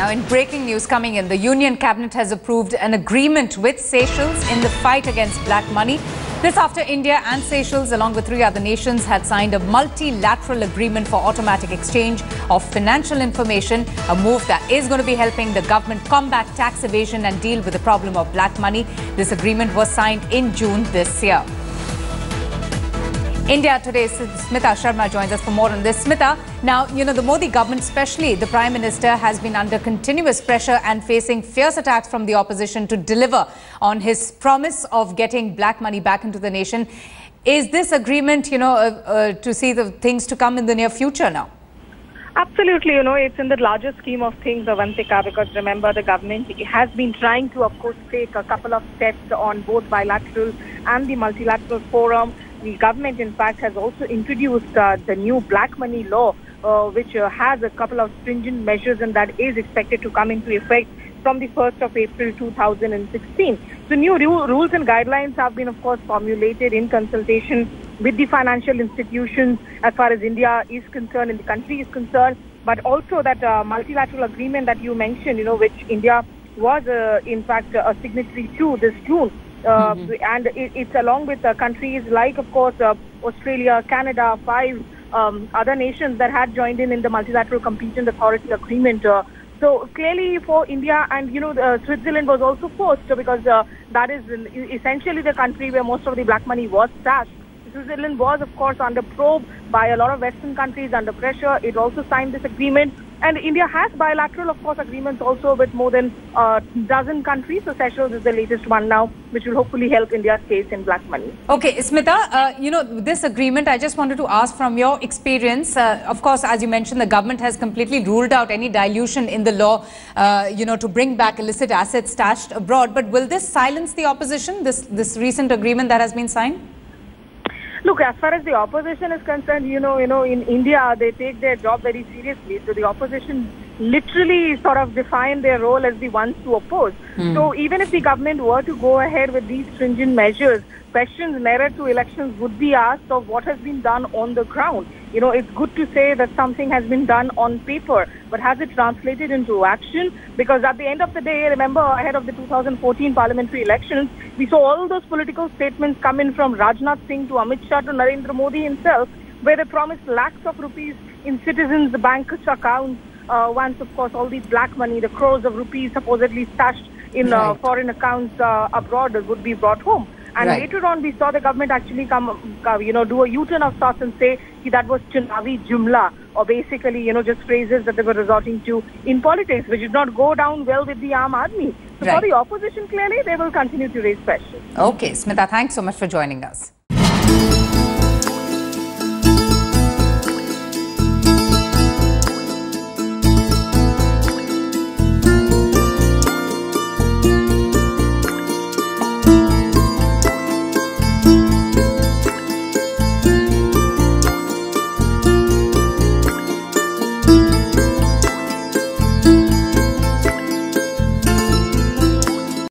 Now, in breaking news coming in, the Union Cabinet has approved an agreement with Seychelles in the fight against black money. This after India and Seychelles, along with 3 other nations, had signed a multilateral agreement for automatic exchange of financial information, a move that is going to be helping the government combat tax evasion and deal with the problem of black money. This agreement was signed in June this year. India Today, Smita Sharma joins us for more on this. Smita, now, the Modi government, especially the Prime Minister, has been under continuous pressure and facing fierce attacks from the opposition to deliver on his promise of getting black money back into the nation. Is this agreement, to see the things to come in the near future now? Absolutely, it's in the larger scheme of things, Avantika, because remember, the government has been trying to, of course, take a couple of steps on both bilateral and the multilateral forum. The government, in fact, has also introduced the new black money law, which has a couple of stringent measures, and that is expected to come into effect from the 1st of April 2016. So new rules and guidelines have been, of course, formulated in consultation with the financial institutions as far as India is concerned and the country is concerned, but also that multilateral agreement that you mentioned, which India was, in fact, a signatory to this June. And it's along with countries like, of course, Australia, Canada, 5 other nations that had joined in the multilateral competence authority agreement. So clearly for India and, Switzerland was also forced because that is essentially the country where most of the black money was stashed. Switzerland was, of course, under probe by a lot of Western countries, under pressure. It also signed this agreement. And India has bilateral, of course, agreements also with more than a dozen countries. So Seychelles is the latest one now, which will hopefully help India's case in black money. Okay, Smita, this agreement, I just wanted to ask from your experience. Of course, as you mentioned, the government has completely ruled out any dilution in the law, to bring back illicit assets stashed abroad. But will this silence the opposition, this recent agreement that has been signed? Look, as far as the opposition is concerned, in India, they take their job very seriously. So the opposition literally sort of define their role as the ones to oppose. So even if the government were to go ahead with these stringent measures, questions nearer to elections would be asked of what has been done on the ground. It's good to say that something has been done on paper, but has it translated into action? Because at the end of the day, remember, ahead of the 2014 parliamentary elections, we saw all those political statements come in from Rajnath Singh to Amit Shah to Narendra Modi himself, where they promised lakhs of rupees in citizens' bank accounts. Once, of course, all the black money, the crores of rupees supposedly stashed in foreign accounts abroad would be brought home. And later on, we saw the government actually do a U-turn of sorts and say that was Chunavi Jumla, or basically, just phrases that they were resorting to in politics, which did not go down well with the Aam Aadmi. So for the opposition, clearly, they will continue to raise questions. Okay, Smita, thanks so much for joining us.